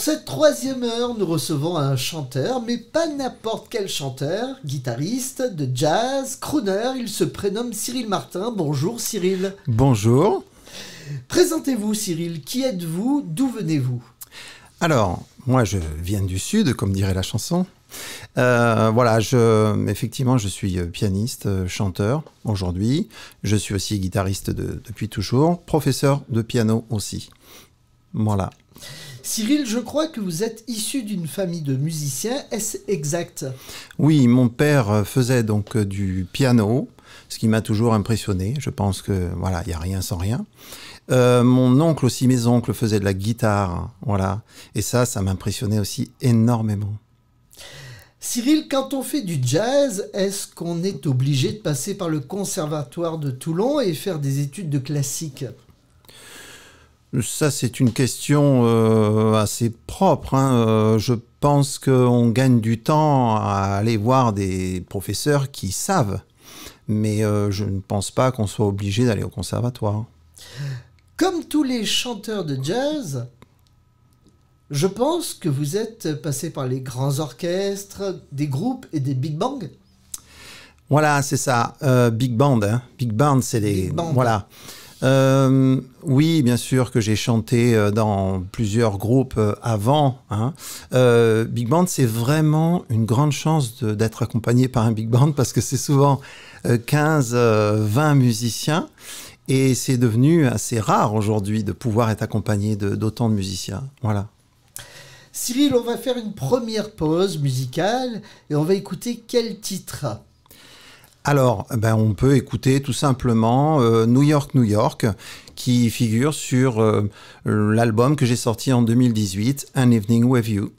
cette troisième heure, nous recevons un chanteur, mais pas n'importe quel chanteur, guitariste de jazz, crooner, il se prénomme Cyril Martin. Bonjour Cyril. Bonjour. Présentez-vous Cyril, qui êtes-vous, d'où venez-vous? Alors, moi je viens du Sud, comme dirait la chanson. Effectivement, je suis pianiste, chanteur aujourd'hui. Je suis aussi guitariste depuis toujours, professeur de piano aussi. Voilà. Cyril, je crois que vous êtes issu d'une famille de musiciens, est-ce exact? Oui, mon père faisait donc du piano, ce qui m'a toujours impressionné. Je pense que voilà, il n'y a rien sans rien. Mon oncle aussi, mes oncles faisaient de la guitare, voilà. Et ça m'impressionnait aussi énormément. Cyril, quand on fait du jazz, est-ce qu'on est obligé de passer par le conservatoire de Toulon et faire des études de classique? Ça, c'est une question assez propre, hein. Je pense qu'on gagne du temps à aller voir des professeurs qui savent. Mais je ne pense pas qu'on soit obligé d'aller au conservatoire. Comme tous les chanteurs de jazz, je pense que vous êtes passé par les grands orchestres, des groupes et des big bands. Voilà, c'est ça. Big band, hein. Big band, c'est les... Big band. Voilà. Oui, bien sûr que j'ai chanté dans plusieurs groupes avant. Hein. Big band, c'est vraiment une grande chance d'être accompagné par un big band parce que c'est souvent 15-20 musiciens et c'est devenu assez rare aujourd'hui de pouvoir être accompagné d'autant de musiciens. Voilà. Cyril, on va faire une première pause musicale et on va écouter quel titre? Alors, on peut écouter tout simplement New York, New York, qui figure sur l'album que j'ai sorti en 2018, An Evening With You.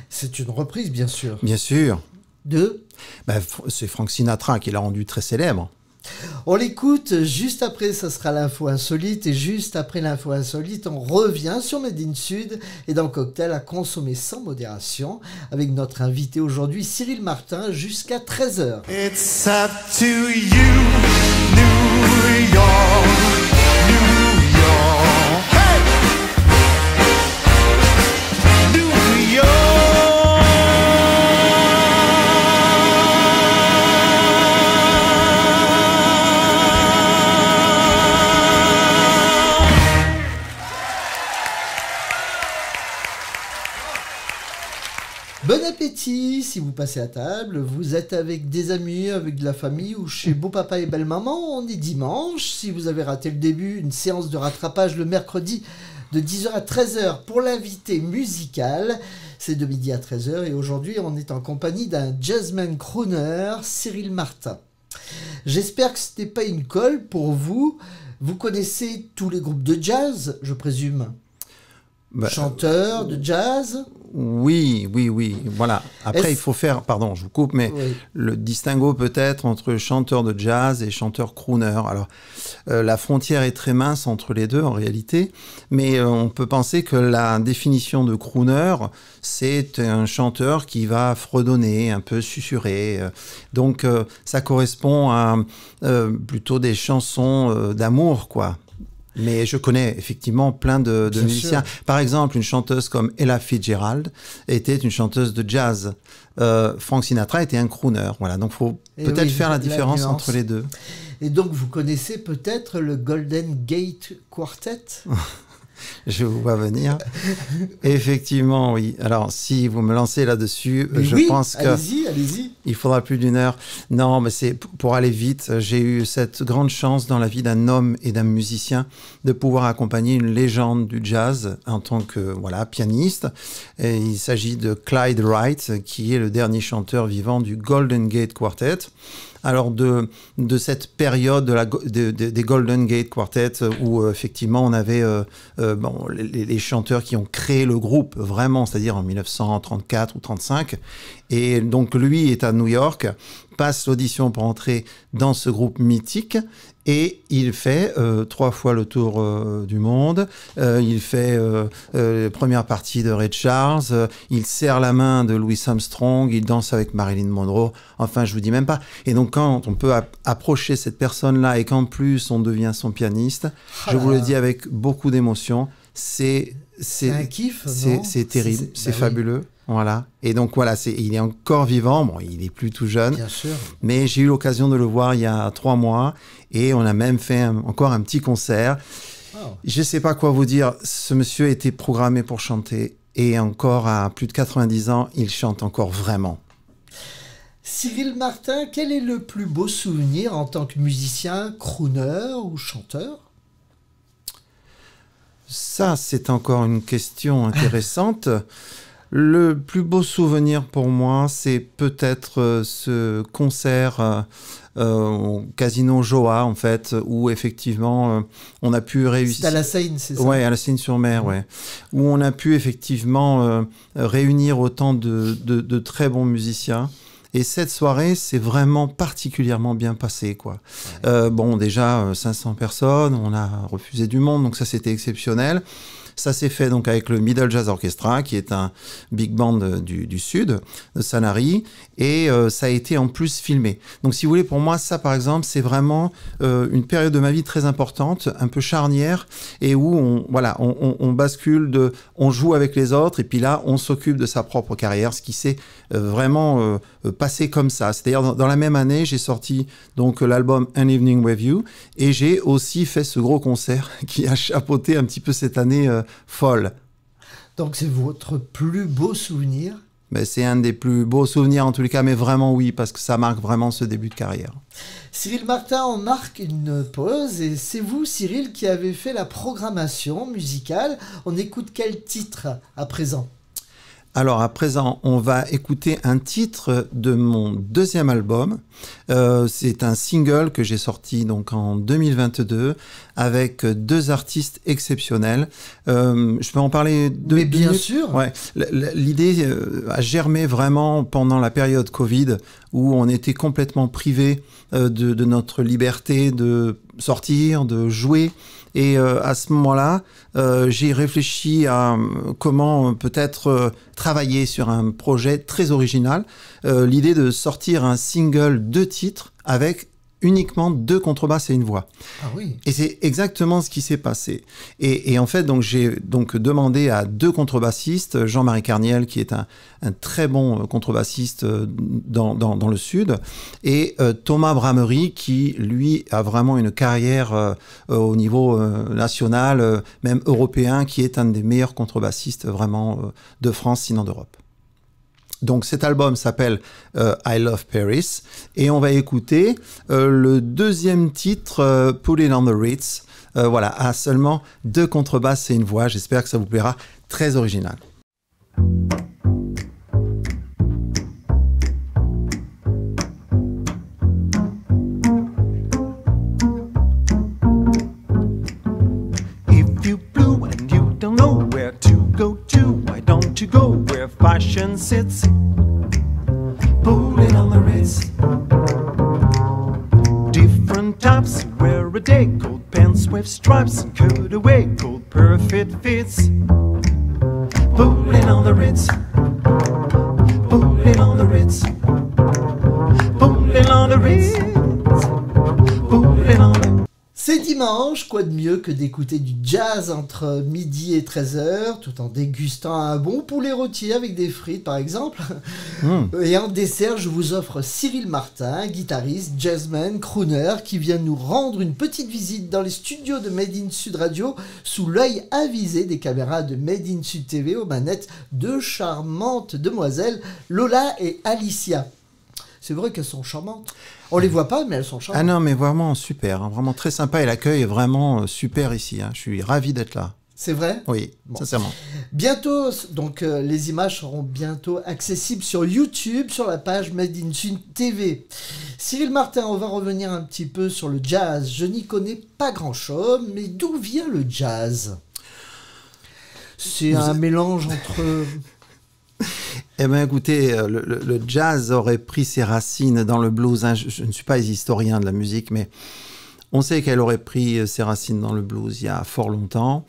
C'est une reprise, bien sûr. Bien sûr. De? C'est Frank Sinatra qui l'a rendu très célèbre. On l'écoute, juste après ça sera l'info insolite et juste après l'info insolite on revient sur Made in Sud et dans le cocktail à consommer sans modération avec notre invité aujourd'hui Cyril Martin jusqu'à 13h. It's up to you, New York, New York, hey! New York. Bon appétit si vous passez à table, vous êtes avec des amis, avec de la famille ou chez beau papa et belle maman, on est dimanche. Si vous avez raté le début, une séance de rattrapage le mercredi de 10h à 13h pour l'invité musical. C'est de midi à 13h et aujourd'hui on est en compagnie d'un jazzman crooner, Cyril Martin. J'espère que ce n'est pas une colle pour vous. Vous connaissez tous les groupes de jazz, je présume? Chanteur de jazz? Oui, voilà. Après, il faut faire, pardon, je vous coupe, mais oui. Le distinguo peut-être entre chanteur de jazz et chanteur crooner. Alors, la frontière est très mince entre les deux en réalité, mais on peut penser que la définition de crooner, c'est un chanteur qui va fredonner, un peu susurrer. Donc, ça correspond à plutôt des chansons d'amour, quoi. Mais je connais effectivement plein de musiciens. Sûr. Par exemple, une chanteuse comme Ella Fitzgerald était une chanteuse de jazz. Frank Sinatra était un crooner. Voilà, donc il faut peut-être faire la différence entre les deux. Et donc, vous connaissez peut-être le Golden Gate Quartet? Je vous vois venir. Effectivement, oui. Alors, si vous me lancez là-dessus, je pense que allez-y. Il faudra plus d'1 heure. Non, mais c'est pour aller vite. J'ai eu cette grande chance dans la vie d'un homme et d'un musicien de pouvoir accompagner une légende du jazz en tant que pianiste. Et il s'agit de Clyde Wright, qui est le dernier chanteur vivant du Golden Gate Quartet. Alors de cette période des Golden Gate Quartet où effectivement on avait les chanteurs qui ont créé le groupe vraiment, c'est-à-dire en 1934 ou 35. Et donc lui est à New York, passe l'audition pour entrer dans ce groupe mythique et il fait 3 fois le tour du monde, il fait première partie de Ray Charles, il serre la main de Louis Armstrong, il danse avec Marilyn Monroe, enfin je vous dis même pas. Et donc quand on peut approcher cette personne-là et qu'en plus on devient son pianiste, je vous le dis avec beaucoup d'émotion, c'est un kiff, non? c'est terrible, c'est bah fabuleux. Voilà. Et donc voilà, il est encore vivant. Bon, il est plus tout jeune. Bien sûr. Mais j'ai eu l'occasion de le voir il y a 3 mois et on a même fait encore un petit concert. Oh. Je ne sais pas quoi vous dire. Ce monsieur était programmé pour chanter et encore à plus de 90 ans, il chante encore vraiment. Cyril Martin, quel est le plus beau souvenir en tant que musicien, crooner ou chanteur? Ça, c'est encore une question intéressante. Le plus beau souvenir pour moi, c'est peut-être ce concert au Casino Joa, en fait, où effectivement, on a pu réussir... C'est à la Seine, c'est ça? Oui, à la Seine-sur-Mer, ouais. Où on a pu effectivement réunir autant de très bons musiciens. Et cette soirée, c'est vraiment particulièrement bien passé, quoi. Ouais. Bon, déjà, 500 personnes, on a refusé du monde, donc ça, c'était exceptionnel. Ça s'est fait donc avec le Middle Jazz Orchestra, qui est un big band du sud, de Sanary, et ça a été en plus filmé. Donc si vous voulez, pour moi, ça par exemple, c'est vraiment une période de ma vie très importante, un peu charnière, et où on bascule on joue avec les autres, et puis là, on s'occupe de sa propre carrière, ce qui s'est vraiment passé comme ça. C'est-à-dire, dans la même année, j'ai sorti donc l'album An Evening With You, et j'ai aussi fait ce gros concert qui a chapeauté un petit peu cette année folle. Donc c'est votre plus beau souvenir? Ben, c'est un des plus beaux souvenirs en tous les cas, mais vraiment oui, parce que ça marque vraiment ce début de carrière. Cyril Martin, on marque une pause et c'est vous, Cyril, qui avez fait la programmation musicale. On écoute quel titre à présent? Alors à présent, on va écouter un titre de mon deuxième album. C'est un single que j'ai sorti donc en 2022 avec 2 artistes exceptionnels. Je peux en parler 2 minutes? Mais bien sûr. Ouais. L'idée a germé vraiment pendant la période Covid où on était complètement privé de notre liberté de sortir, de jouer. Et à ce moment-là, j'ai réfléchi à comment peut-être travailler sur un projet très original. L'idée de sortir un single 2 titres avec uniquement 2 contrebasses et une voix. Ah oui. Et c'est exactement ce qui s'est passé. Et en fait, donc, j'ai donc demandé à 2 contrebassistes, Jean-Marie Carniel, qui est un très bon contrebassiste dans le Sud, et Thomas Bramery, qui, lui, a vraiment une carrière au niveau national, même européen, qui est un des meilleurs contrebassistes vraiment de France, sinon d'Europe. Donc cet album s'appelle I Love Paris et on va écouter le deuxième titre, Put It on the Ritz, voilà, à seulement 2 contrebasses et une voix. J'espère que ça vous plaira, très original. If you blue and you don't know where to go to, why don't you go where fashion sits? Pull it on the Ritz. Different types wear a day, gold pants with stripes and cutaway, gold perfect fits. Pull it on the Ritz. Pull it on the Ritz. Pull it on the Ritz. Pull it on the C'est dimanche, quoi de mieux que d'écouter du jazz entre midi et 13h, tout en dégustant un bon poulet rôti avec des frites par exemple. Et en dessert, je vous offre Cyril Martin, guitariste, jazzman, crooner, qui vient nous rendre une petite visite dans les studios de Made in Sud Radio, sous l'œil avisé des caméras de Made in Sud TV, aux manettes 2 charmantes demoiselles, Lola et Alicia. C'est vrai qu'elles sont charmantes. On les voit pas, mais elles sont charmantes. Ah non, mais vraiment super, hein, vraiment très sympa et l'accueil est vraiment super ici. Hein. Je suis ravi d'être là. C'est vrai? Oui, Bon. sincèrement. Bientôt, donc les images seront bientôt accessibles sur YouTube, sur la page Made in Sud TV. Cyril Martin, on va revenir un petit peu sur le jazz. Je n'y connais pas grand-chose, mais d'où vient le jazz? C'est un mélange entre... Eh bien, écoutez, le jazz aurait pris ses racines dans le blues. Hein. Je ne suis pas historien de la musique, mais on sait qu'elle aurait pris ses racines dans le blues il y a fort longtemps.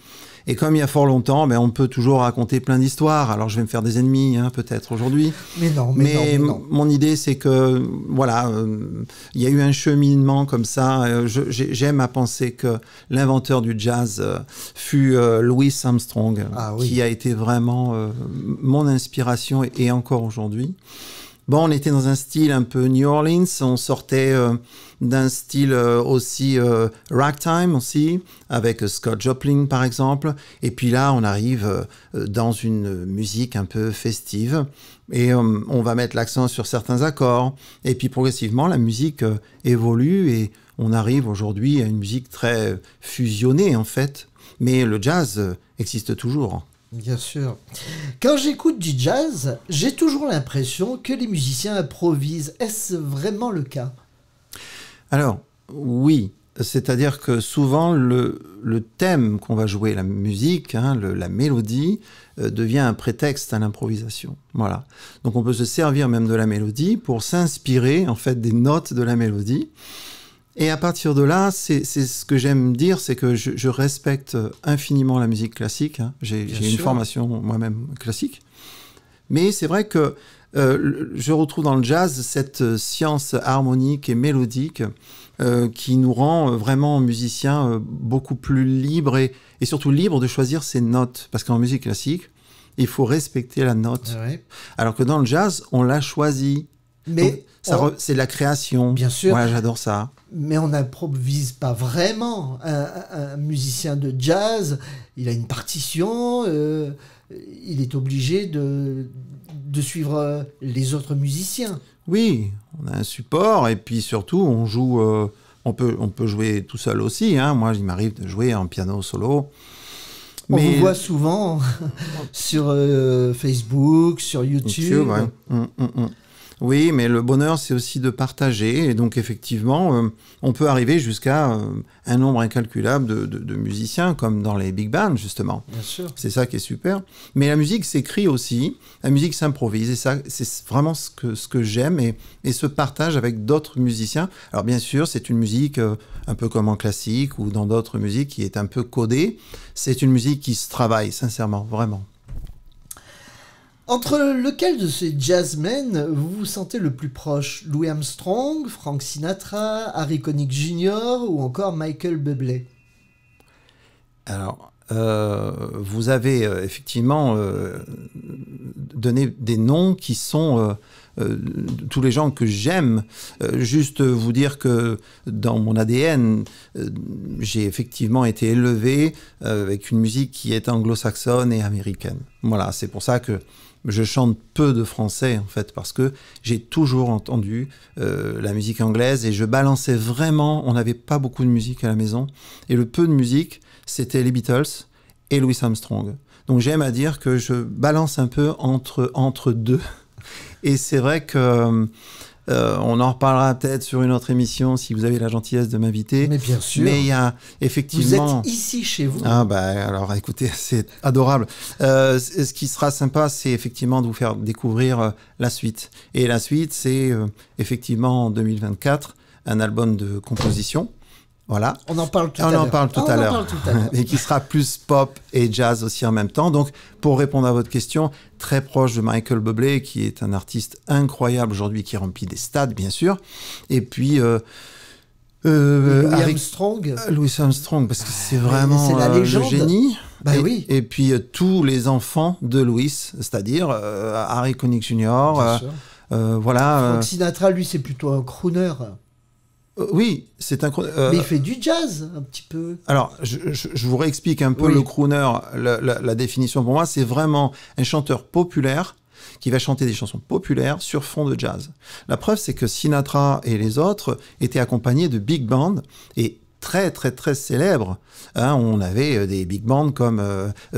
Et comme il y a fort longtemps, ben, on peut toujours raconter plein d'histoires. Alors je vais me faire des ennemis, hein, peut-être aujourd'hui. Mais non. Mon idée, c'est que voilà, il y a eu un cheminement comme ça. J'aime à penser que l'inventeur du jazz fut Louis Armstrong, qui a été vraiment mon inspiration et encore aujourd'hui. Bon, on était dans un style un peu New Orleans, on sortait d'un style aussi ragtime aussi, avec Scott Joplin par exemple, et puis là on arrive dans une musique un peu festive, et on va mettre l'accent sur certains accords, et puis progressivement la musique évolue, et on arrive aujourd'hui à une musique très fusionnée en fait, mais le jazz existe toujours. Bien sûr. Quand j'écoute du jazz, j'ai toujours l'impression que les musiciens improvisent. Est-ce vraiment le cas? Alors, oui. C'est-à-dire que souvent, le thème qu'on va jouer, la musique, hein, la mélodie, devient un prétexte à l'improvisation. Voilà. Donc, on peut se servir même de la mélodie pour s'inspirer, en fait, des notes de la mélodie. Et à partir de là, c'est ce que j'aime dire, c'est que je respecte infiniment la musique classique. Hein. J'ai une formation moi-même classique. Mais c'est vrai que je retrouve dans le jazz cette science harmonique et mélodique qui nous rend vraiment musiciens beaucoup plus libres et surtout libres de choisir ses notes. Parce qu'en musique classique, il faut respecter la note. Ouais. Alors que dans le jazz, on l'a choisi. Mais c'est de la création. Bien sûr. Ouais, j'adore ça. Mais on n'improvise pas vraiment. Un musicien de jazz, il a une partition, il est obligé de suivre les autres musiciens. Oui, on a un support et puis surtout on joue. On peut jouer tout seul aussi. Hein. Moi, il m'arrive de jouer en piano solo. On vous voit souvent sur Facebook, sur YouTube. Ouais. Oui, mais le bonheur, c'est aussi de partager. Et donc, effectivement, on peut arriver jusqu'à un nombre incalculable de musiciens, comme dans les big bands, justement. Bien sûr. C'est ça qui est super. Mais la musique s'écrit aussi. La musique s'improvise. Et ça, c'est vraiment ce que j'aime. Et ce partage avec d'autres musiciens. Alors, bien sûr, c'est une musique un peu comme en classique ou dans d'autres musiques qui est un peu codée. C'est une musique qui se travaille, sincèrement, vraiment. Entre lequel de ces jazzmen vous vous sentez le plus proche? Louis Armstrong, Frank Sinatra, Harry Connick Jr. ou encore Michael Bublé? Alors, vous avez effectivement donné des noms qui sont tous les gens que j'aime. Juste vous dire que dans mon ADN, j'ai effectivement été élevé avec une musique qui est anglo-saxonne et américaine. Voilà, c'est pour ça que je chante peu de français, en fait, parce que j'ai toujours entendu la musique anglaise et je balançais vraiment. On n'avait pas beaucoup de musique à la maison. Et le peu de musique, c'était les Beatles et Louis Armstrong. Donc j'aime à dire que je balance un peu entre deux. Et c'est vrai que on en reparlera peut-être sur une autre émission si vous avez la gentillesse de m'inviter. Mais bien sûr. Mais il y a effectivement... Vous êtes ici chez vous. Ah bah alors écoutez, c'est adorable. Ce qui sera sympa, c'est effectivement de vous faire découvrir la suite. Et la suite, c'est effectivement en 2024, un album de composition. Voilà. On en parle tout à l'heure. On en parle tout à l'heure. Et qui sera plus pop et jazz aussi en même temps. Donc, pour répondre à votre question, très proche de Michael Bublé, qui est un artiste incroyable aujourd'hui, qui remplit des stades, bien sûr. Et puis... Louis Armstrong. Louis Armstrong, parce que c'est vraiment c'est la légende. le génie. Bah oui. Et puis tous les enfants de Louis, c'est-à-dire Harry Connick Jr. Voilà. Frank Sinatra, lui, c'est plutôt un crooner. Oui, c'est un crooner. Mais il fait du jazz, un petit peu. Alors, je vous réexplique un peu le crooner. La définition pour moi, c'est vraiment un chanteur populaire qui va chanter des chansons populaires sur fond de jazz. La preuve, c'est que Sinatra et les autres étaient accompagnés de big bands et très, très, très célèbres. Hein, on avait des big bands comme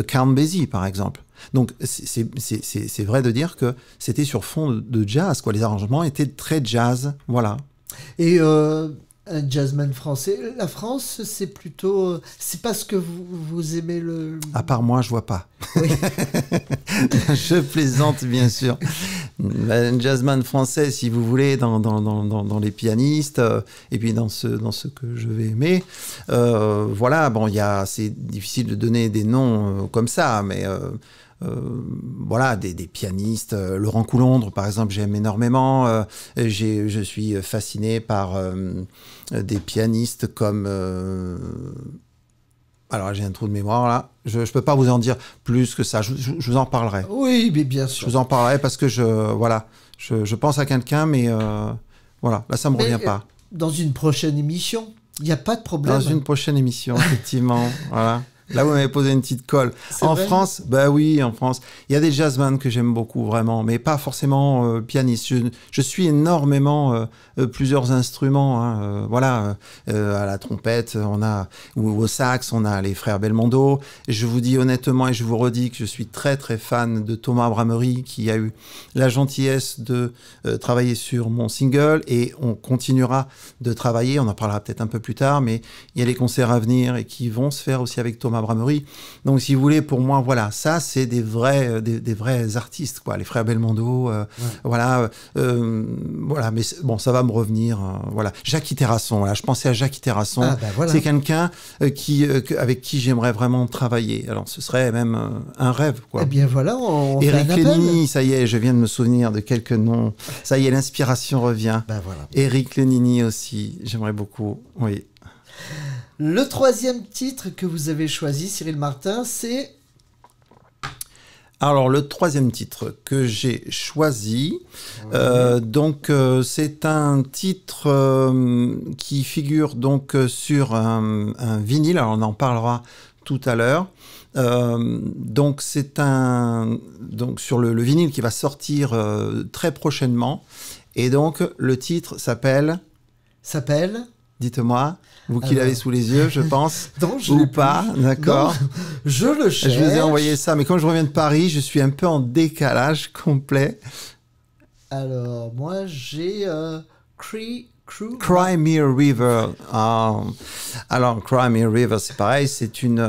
Count Basie, par exemple. Donc, c'est vrai de dire que c'était sur fond de jazz, quoi. Les arrangements étaient très jazz, voilà. Et un jazzman français, la France, c'est plutôt... c'est parce que vous aimez le... À part moi, je vois pas. Oui. Je plaisante, bien sûr. Un jazzman français, si vous voulez, dans les pianistes, et puis dans ce que je vais aimer. Voilà, bon, c'est difficile de donner des noms comme ça, mais voilà, des pianistes. Laurent Coulondre, par exemple, j'aime énormément. Je suis fasciné par des pianistes comme... Alors, j'ai un trou de mémoire, là. Je ne peux pas vous en dire plus que ça. Je vous en parlerai. Oui, mais bien sûr. Je vous en parlerai parce que je pense à quelqu'un, mais voilà, là, ça ne me revient pas. Dans une prochaine émission, il n'y a pas de problème. Dans une prochaine émission, effectivement. Voilà. Là, vous m'avez posé une petite colle. En France, bah oui, en France, il y a des jazzmen que j'aime beaucoup, vraiment, mais pas forcément pianistes. Je suis énormément plusieurs instruments. Hein, voilà, à la trompette, ou au sax, on a les frères Belmondo. Et je vous dis honnêtement, et je vous redis que je suis très, très fan de Thomas Bramery, qui a eu la gentillesse de travailler sur mon single, et on continuera de travailler. On en parlera peut-être un peu plus tard, mais il y a les concerts à venir et qui vont se faire aussi avec Thomas Bramery. Donc, si vous voulez, pour moi, voilà, ça, c'est des vrais artistes, quoi. Les frères Belmondo, voilà, voilà. Mais bon, ça va me revenir, voilà. Jackie Terrasson, voilà. Je pensais à Jackie Terrasson. Ah, bah, voilà. C'est quelqu'un avec qui j'aimerais vraiment travailler. Alors, ce serait même un rêve, quoi. Eh bien, voilà, on Éric fait un appel. Lénini, ça y est, je viens de me souvenir de quelques noms. Ça y est, l'inspiration revient. Ben voilà. Éric Lénini aussi, j'aimerais beaucoup, oui. Le troisième titre que vous avez choisi, Cyril Martin, c'est... Alors, le troisième titre que j'ai choisi, c'est un titre qui figure donc sur un vinyle. Alors, on en parlera tout à l'heure. Donc, c'est sur le vinyle qui va sortir très prochainement. Et donc, le titre s'appelle... Dites-moi, vous qui l'avez sous les yeux, je pense, non, ou pas, d'accord. Je le cherche. Je vous ai envoyé ça, mais comme je reviens de Paris, je suis un peu en décalage complet. Alors, moi, j'ai Cry Me a River. Alors, Cry Me a River, c'est pareil, c'est une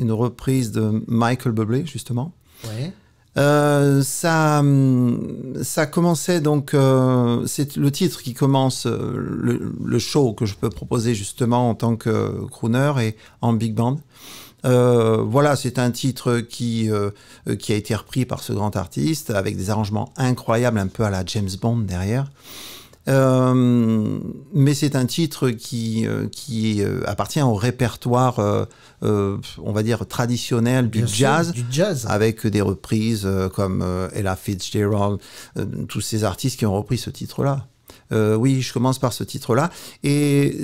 reprise de Michael Bublé, justement. Ouais. Ça commençait donc, c'est le titre qui commence le show que je peux proposer justement en tant que crooner et en big band. Voilà, c'est un titre qui a été repris par ce grand artiste avec des arrangements incroyables, un peu à la James Bond derrière. Mais c'est un titre qui appartient au répertoire, on va dire, traditionnel du jazz, avec des reprises comme Ella Fitzgerald, tous ces artistes qui ont repris ce titre-là. Oui, je commence par ce titre-là. Et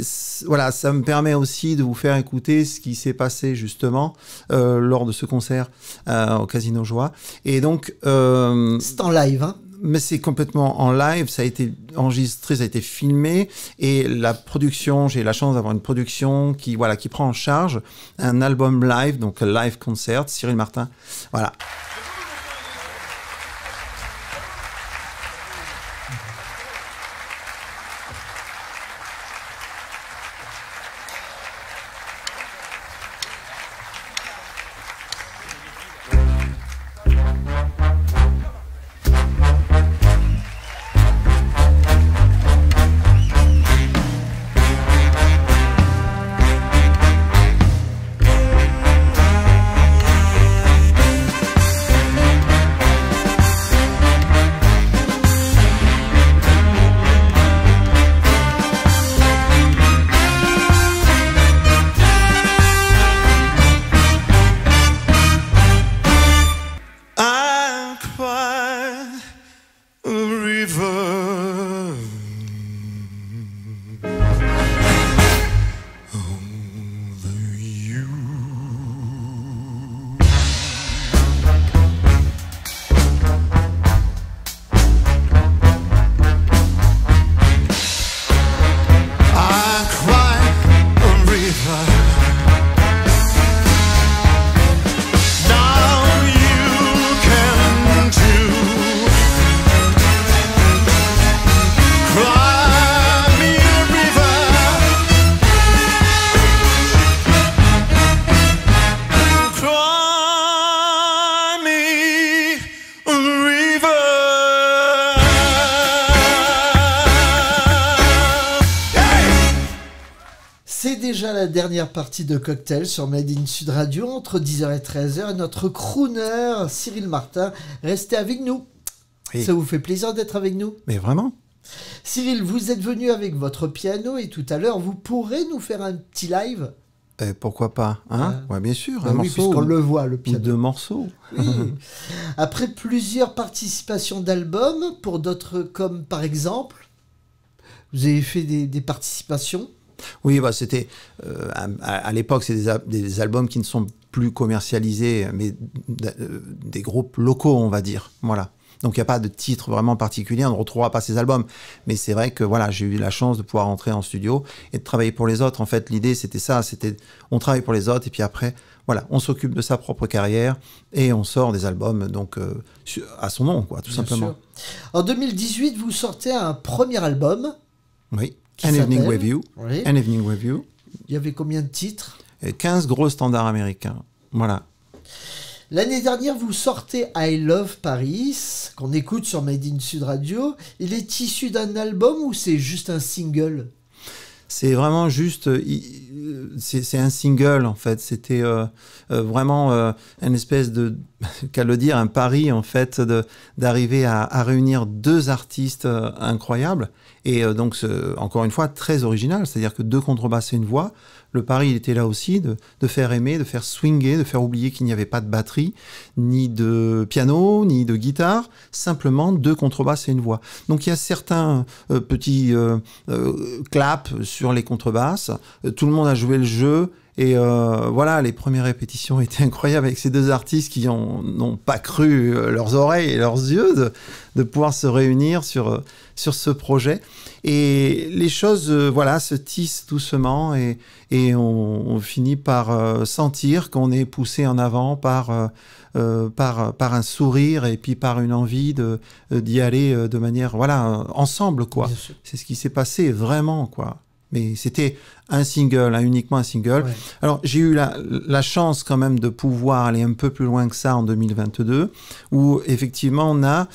voilà, ça me permet aussi de vous faire écouter ce qui s'est passé justement lors de ce concert au Casino Joie. Et donc... c'est en live, hein? Mais c'est complètement en live, ça a été enregistré, ça a été filmé, et la production, j'ai la chance d'avoir une production qui prend en charge un album live, donc un live concert, Cyril Martin, voilà. la dernière partie de Cocktail sur Made in Sud Radio entre 10h et 13h. Et notre crooner Cyril Martin, restez avec nous. Oui. Ça vous fait plaisir d'être avec nous? Mais vraiment? Cyril, vous êtes venu avec votre piano et tout à l'heure, vous pourrez nous faire un petit live? Pourquoi pas, hein? Ouais, bien sûr, un oui, morceau puisqu'on le voit, le ou piano. 2 morceaux. Oui. Après plusieurs participations d'albums, pour d'autres comme par exemple, vous avez fait des participations? Oui, bah, c'était à l'époque, c'est des albums qui ne sont plus commercialisés, mais des groupes locaux, on va dire. Voilà. Donc il n'y a pas de titre vraiment particulier, on ne retrouvera pas ces albums. Mais c'est vrai que voilà, j'ai eu la chance de pouvoir entrer en studio et de travailler pour les autres. En fait, l'idée c'était ça, on travaille pour les autres et puis après, voilà, on s'occupe de sa propre carrière et on sort des albums donc à son nom, quoi, tout Bien simplement. sûr. En 2018, vous sortez un premier album. Oui. Qui An Evening s'appelle Review. Oui. An Evening Review. Il y avait combien de titres? 15 gros standards américains. Voilà. L'année dernière, vous sortez I Love Paris, qu'on écoute sur Made in Sud Radio. Il est issu d'un album ou c'est juste un single? C'est vraiment juste, c'est un single en fait. C'était vraiment une espèce de, qu'à le dire, un pari en fait d'arriver à réunir 2 artistes incroyables et donc encore une fois très original. C'est-à-dire que 2 contrebasses et une voix. Le pari, il était là aussi de faire aimer, de faire swinger, de faire oublier qu'il n'y avait pas de batterie, ni de piano, ni de guitare, simplement 2 contrebasses et une voix. Donc il y a certains petits claps sur les contrebasses, tout le monde a joué le jeu, et voilà, les premières répétitions étaient incroyables avec ces 2 artistes qui n'ont pas cru leurs oreilles et leurs yeux de pouvoir se réunir sur ce projet. Et les choses voilà, se tissent doucement et on finit par sentir qu'on est poussé en avant par un sourire et puis par une envie d'y aller de manière voilà, ensemble, quoi. C'est ce qui s'est passé vraiment, quoi. Mais c'était un single, uniquement un single. Ouais. Alors, j'ai eu la chance quand même de pouvoir aller un peu plus loin que ça en 2022, où effectivement, on a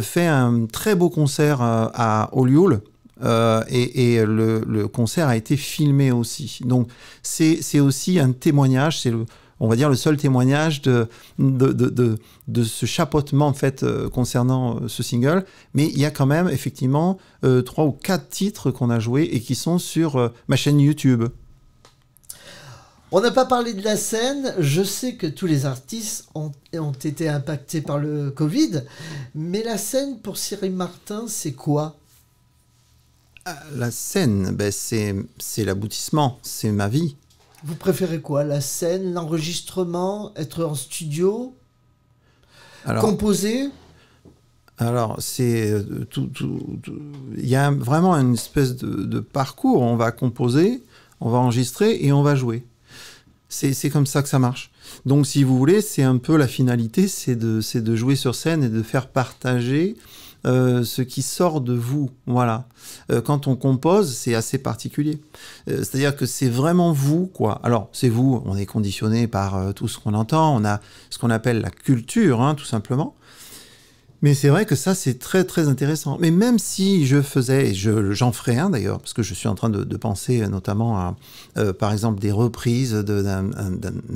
fait un très beau concert à Olioul. Et le concert a été filmé aussi. Donc, c'est aussi un témoignage, on va dire le seul témoignage de ce chapeautement en fait concernant ce single, mais il y a quand même effectivement 3 ou 4 titres qu'on a joués et qui sont sur ma chaîne YouTube. On n'a pas parlé de la scène, je sais que tous les artistes ont été impactés par le Covid, mais la scène pour Cyril Martin, c'est quoi? La scène, ben c'est l'aboutissement, c'est ma vie. Vous préférez quoi? La scène, l'enregistrement, être en studio, composer? Alors, c'est il y a vraiment une espèce de parcours. On va composer, on va enregistrer et on va jouer. C'est comme ça que ça marche. Donc, si vous voulez, c'est un peu la finalité, c'est de jouer sur scène et de faire partager ce qui sort de vous, voilà. Quand on compose, c'est assez particulier. C'est-à-dire que c'est vraiment vous, quoi. Alors, c'est vous, on est conditionné par tout ce qu'on entend, on a ce qu'on appelle la culture, hein, tout simplement. Mais c'est vrai que ça, c'est très, très intéressant. Mais même si je faisais, et j'en ferai un d'ailleurs, parce que je suis en train de penser notamment à, par exemple, des reprises d'un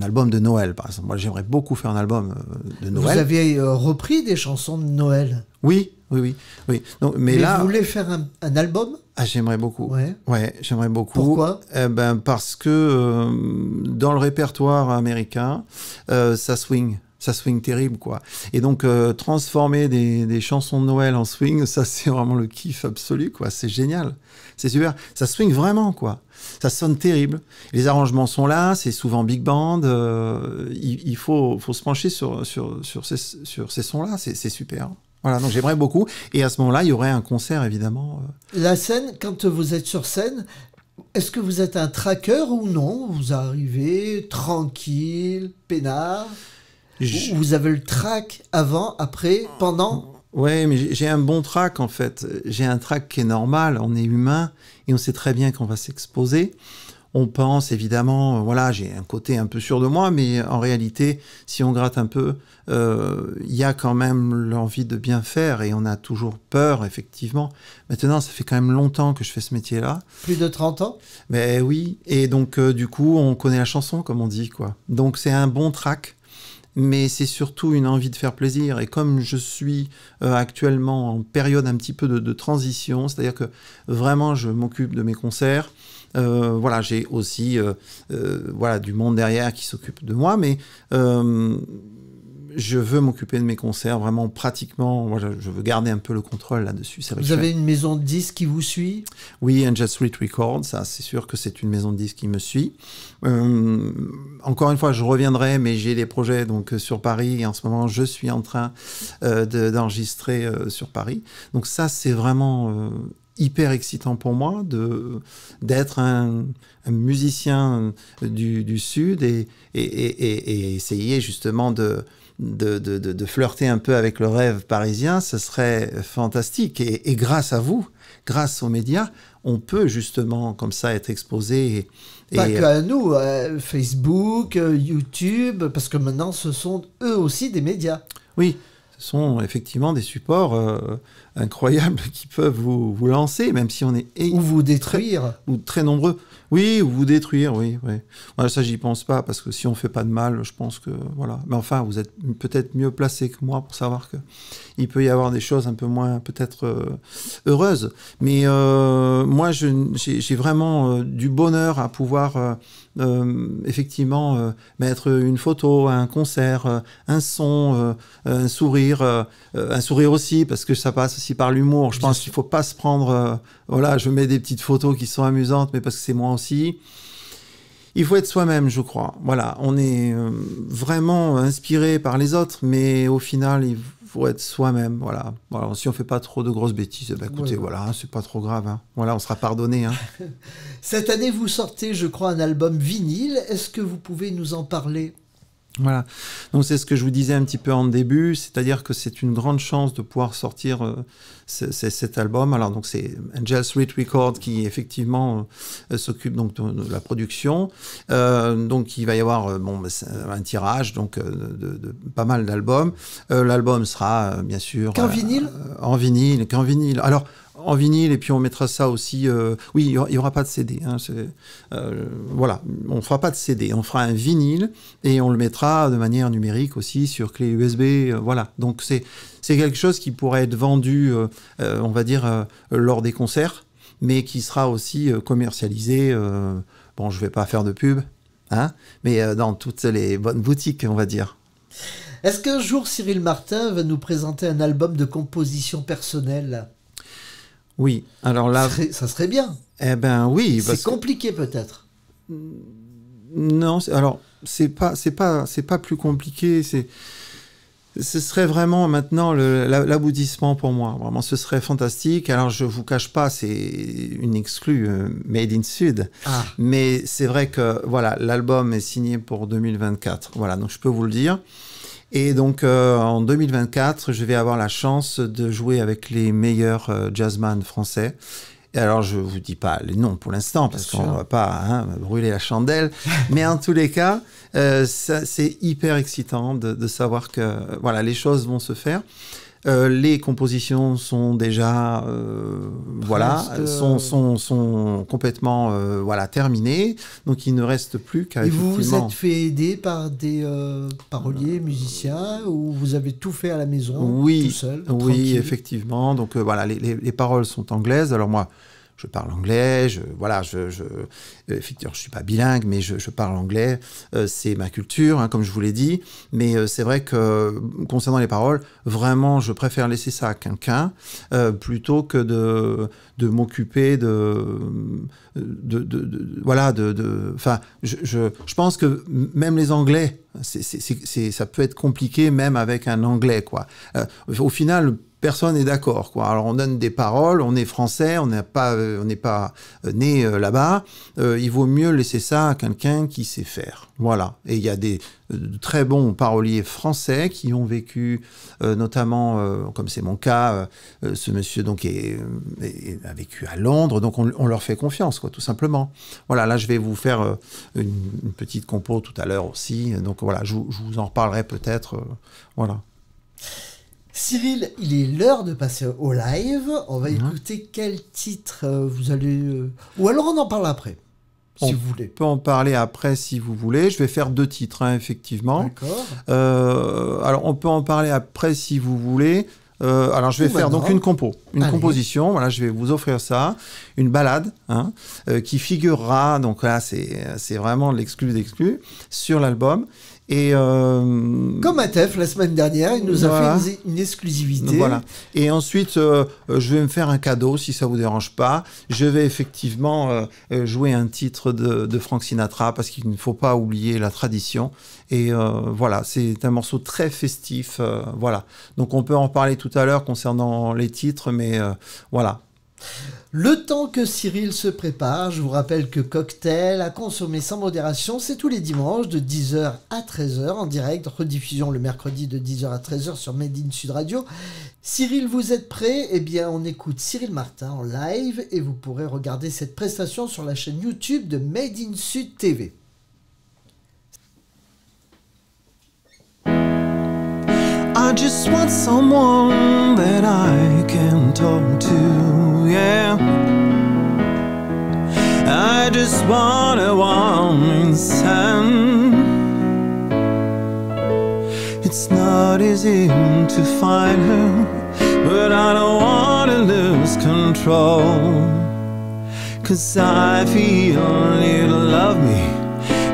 album de Noël, par exemple. Moi, j'aimerais beaucoup faire un album de Noël. Vous avez repris des chansons de Noël? Oui. Donc, mais là, vous voulez faire un album? Ah, j'aimerais beaucoup. Ouais, j'aimerais beaucoup. Pourquoi? Parce que dans le répertoire américain, ça swing terrible, quoi. Et donc, transformer des chansons de Noël en swing, ça, c'est vraiment le kiff absolu, quoi. C'est génial. C'est super. Ça swing vraiment, quoi. Ça sonne terrible. Les arrangements sont là, c'est souvent big band. Il faut se pencher sur ces sons-là. C'est super. Voilà, donc j'aimerais beaucoup. Et à ce moment-là, il y aurait un concert, évidemment. La scène, quand vous êtes sur scène, est-ce que vous êtes un traqueur ou non? Vous arrivez tranquille, peinard? Vous avez le track avant, après, pendant? Ouais, mais j'ai un bon track en fait. J'ai un track qui est normal, on est humain et on sait très bien qu'on va s'exposer. on pense évidemment, voilà, j'ai un côté un peu sûr de moi, mais en réalité, si on gratte un peu, il y a quand même l'envie de bien faire et on a toujours peur, effectivement. Maintenant, ça fait quand même longtemps que je fais ce métier-là. Plus de 30 ans? Mais oui, et donc du coup, on connaît la chanson, comme on dit, quoi. Donc c'est un bon track. Mais c'est surtout une envie de faire plaisir. Et comme je suis actuellement en période un petit peu de transition, c'est-à-dire que vraiment je m'occupe de mes concerts, voilà, j'ai aussi voilà, du monde derrière qui s'occupe de moi, mais je veux m'occuper de mes concerts vraiment pratiquement. Moi, je veux garder un peu le contrôle là-dessus. C'est vrai Vous avez une maison de disques qui vous suit? Oui, Angel Street Records, ça c'est sûr que c'est une maison de disques qui me suit. Encore une fois, je reviendrai, mais j'ai des projets donc sur Paris et en ce moment je suis en train d'enregistrer sur Paris. Donc ça c'est vraiment hyper excitant pour moi d'être un musicien du Sud et essayer justement de flirter un peu avec le rêve parisien, ce serait fantastique. Et grâce à vous, grâce aux médias, on peut justement comme ça être exposé. Pas qu'à nous, Facebook, YouTube, parce que maintenant ce sont eux aussi des médias. Oui, ce sont effectivement des supports incroyables qui peuvent vous lancer, même si on est... Ou vous détruire. Ou très nombreux. Oui, ou vous détruire, oui. Voilà, ça, j'y pense pas, parce que si on fait pas de mal, je pense que... Voilà. Mais enfin, vous êtes peut-être mieux placé que moi pour savoir que il peut y avoir des choses un peu moins, peut-être, heureuses. Mais moi, j'ai vraiment du bonheur à pouvoir... effectivement mettre une photo, un concert, un son, un sourire aussi parce que ça passe aussi par l'humour. Je pense qu'il faut pas se prendre voilà, je mets des petites photos qui sont amusantes mais parce que c'est moi aussi. Il faut être soi-même, je crois. Voilà, on est vraiment inspiré par les autres mais au final il faut être soi-même. Voilà, si on fait pas trop de grosses bêtises, ben écoutez, voilà, c'est pas trop grave. Hein. Voilà, on sera pardonné. Hein. Cette année, vous sortez, je crois, un album vinyle. Est-ce que vous pouvez nous en parler? Voilà, donc c'est ce que je vous disais un petit peu en début, c'est-à-dire que c'est une grande chance de pouvoir sortir cet album. Alors donc c'est Angel Street Records qui effectivement s'occupe donc de la production. Donc il va y avoir un tirage donc de pas mal d'albums. L'album sera bien sûr qu'en vinyle. En vinyle, qu'en vinyle. Alors en vinyle et puis on mettra ça aussi. Oui, il y aura pas de CD. Hein, voilà, on fera pas de CD. On fera un vinyle et on le mettra de manière numérique aussi sur clé USB. Voilà. Donc c'est quelque chose qui pourrait être vendu, on va dire, lors des concerts, mais qui sera aussi commercialisé. Bon, je vais pas faire de pub, hein, mais dans toutes les bonnes boutiques, on va dire. Est-ce qu'un jour Cyril Martin va nous présenter un album de composition personnelle? Oui, alors là... Ça serait bien. Eh ben oui. C'est compliqué peut-être. Non, alors c'est pas plus compliqué. Ce serait vraiment maintenant l'aboutissement pour moi. Vraiment, ce serait fantastique. Alors je vous cache pas, c'est une exclue Made in Sud. Ah. Mais c'est vrai que voilà, l'album est signé pour 2024. Voilà, donc je peux vous le dire. Et donc, en 2024, je vais avoir la chance de jouer avec les meilleurs jazzman français. Et alors, je vous dis pas les noms pour l'instant, parce qu'on va pas brûler la chandelle. Mais en tous les cas, c'est hyper excitant de savoir que voilà, les choses vont se faire. Les compositions sont déjà sont complètement voilà, terminées, donc il ne reste plus qu'à... Et vous vous êtes fait aider par des paroliers, musiciens, ou vous avez tout fait à la maison, tout seul? Oui, tranquille. Effectivement, donc voilà, les paroles sont anglaises, alors moi je parle anglais, effectivement, je suis pas bilingue, mais je parle anglais, c'est ma culture, hein, comme je vous l'ai dit, mais c'est vrai que concernant les paroles, vraiment, je préfère laisser ça à quelqu'un, plutôt que de m'occuper enfin, je pense que même les Anglais, ça peut être compliqué même avec un Anglais, quoi. Au final, personne n'est d'accord, quoi. Alors on donne des paroles, on est français, on n'est pas né là-bas. Il vaut mieux laisser ça à quelqu'un qui sait faire. Voilà. Et il y a de très bons paroliers français qui ont vécu, notamment, comme c'est mon cas, ce monsieur donc a vécu à Londres, donc on leur fait confiance, quoi, tout simplement. Voilà. Là, je vais vous faire une petite compo tout à l'heure aussi. Donc voilà, je vous en reparlerai peut-être. Voilà. Cyril, il est l'heure de passer au live. On va écouter quel titre vous allez... Ou alors on en parle après, si vous voulez. On peut en parler après si vous voulez. Je vais faire 2 titres, hein, effectivement. D'accord. Alors on peut en parler après si vous voulez. Alors je vais faire donc une composition. Voilà, je vais vous offrir ça, une ballade, hein, qui figurera. Donc là, c'est vraiment l'exclu d'exclu sur l'album. Et comme Atef la semaine dernière, il nous a fait une exclusivité. Voilà. Et ensuite, je vais me faire un cadeau si ça vous dérange pas. Je vais effectivement jouer un titre de Frank Sinatra parce qu'il ne faut pas oublier la tradition. Et voilà, c'est un morceau très festif. Voilà. Donc on peut en parler tout à l'heure concernant les titres, mais voilà. Le temps que Cyril se prépare, je vous rappelle que Cocktail à consommer sans modération, c'est tous les dimanches de 10h à 13h en direct, rediffusion le mercredi de 10h à 13h sur Made in Sud Radio. Cyril, vous êtes prêt? Eh bien, on écoute Cyril Martin en live et vous pourrez regarder cette prestation sur la chaîne YouTube de Made in Sud TV. I just want someone that I can talk to, yeah. I just want a warm sun. It's not easy to find her, but I don't want to lose control. 'Cause I feel you don't love me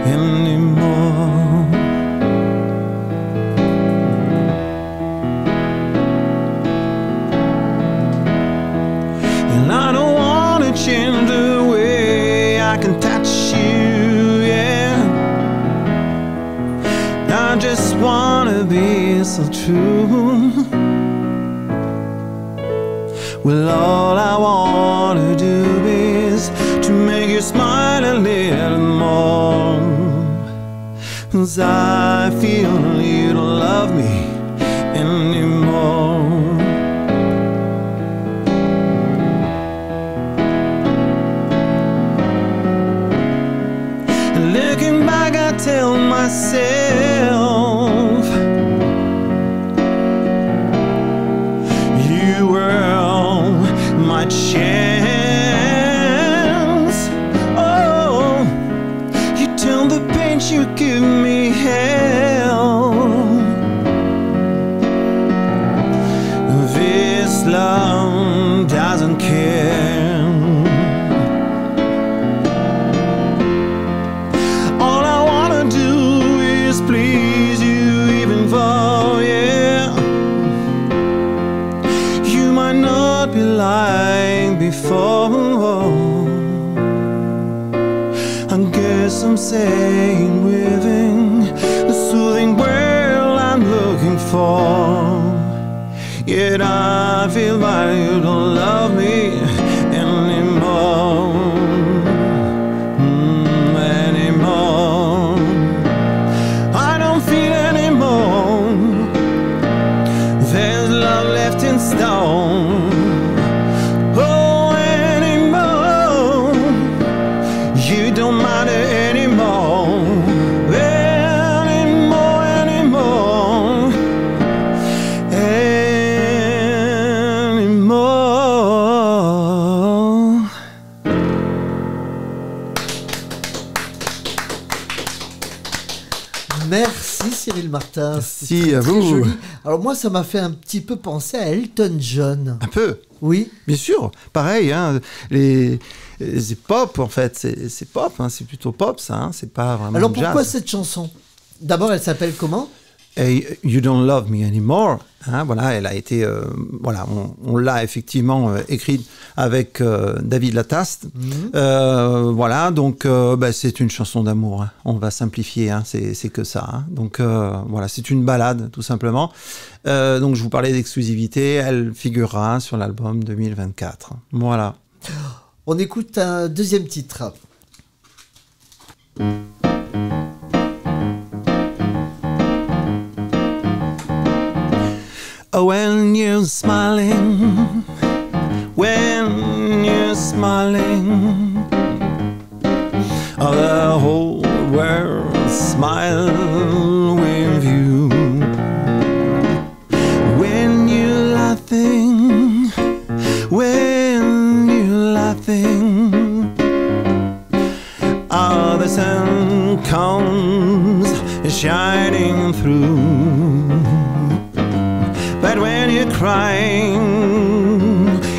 anymore. I don't wanna change the way I can touch you, yeah. I just wanna be so true. Well, all I wanna do is to make you smile a little more. 'Cause I feel you don't love me anymore. Looking back, I tell myself you were my chance. Oh, you turn the pain, you give me hell. This love doesn't care. Please you even though, yeah, you might not be like before. I guess I'm saying within the soothing world I'm looking for. Yet I feel like you don't love me anymore. Stone. Oh, anymore. You don't matter anymore. Anymore, anymore. Anymore. Merci Cyril Martin. Merci à vous. Joli. Alors moi, ça m'a fait un petit peu penser à Elton John. Un peu. Oui. Bien sûr. Pareil, hein, les pop, en fait, c'est pop, hein, c'est plutôt pop, ça. Hein, c'est pas vraiment Alors jazz. pourquoi cette chanson? D'abord, elle s'appelle comment? et You Don't Love Me Anymore, hein, voilà, elle a été, voilà, on l'a effectivement écrite avec David Lataste. Voilà, donc c'est une chanson d'amour. Hein. On va simplifier, hein, c'est que ça. Hein. Donc voilà, c'est une ballade tout simplement. Donc je vous parlais d'exclusivité, elle figurera sur l'album 2024. Voilà. On écoute un deuxième titre. Oh, when you're smiling, oh, the whole world smile with you. When you're laughing, oh, the sun comes shining through. But when you're crying,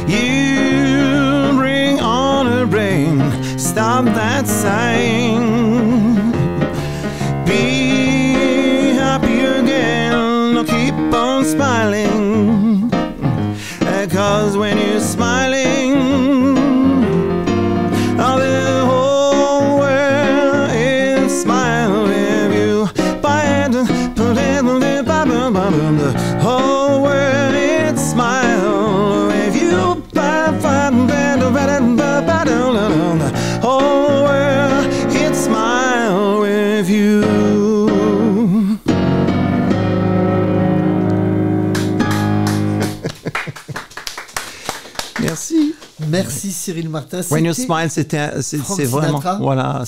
you bring on a rain. Stop that sighing. Be happy again. No, keep on smiling. 'Cause when you're smiling, oh, the whole world is smiling with you. The whole world is smiling with you. The whole world is smiling with you. Merci. Merci Cyril Martin. When You Smile, c'est vraiment, voilà,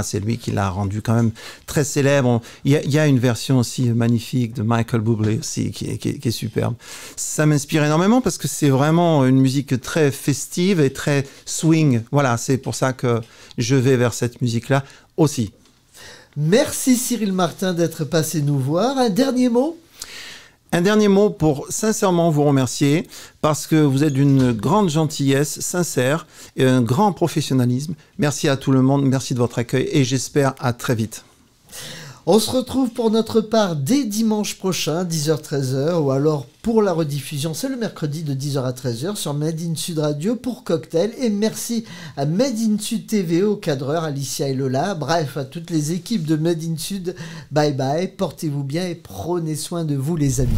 c'est lui qui l'a rendu quand même très célèbre. Il y a une version aussi magnifique de Michael Bublé aussi qui est superbe. Ça m'inspire énormément parce que c'est vraiment une musique très festive et très swing. Voilà, c'est pour ça que je vais vers cette musique-là aussi. Merci Cyril Martin d'être passé nous voir. Un dernier mot? Un dernier mot pour sincèrement vous remercier parce que vous êtes d'une grande gentillesse sincère et un grand professionnalisme. Merci à tout le monde, merci de votre accueil et j'espère à très vite. On se retrouve pour notre part dès dimanche prochain, 10h-13h, ou alors pour la rediffusion, c'est le mercredi de 10h à 13h sur Made in Sud Radio pour Cocktail. Et merci à Made in Sud TV, au cadreur Alicia et Lola, bref, à toutes les équipes de Made in Sud. Bye bye, portez-vous bien et prenez soin de vous les amis.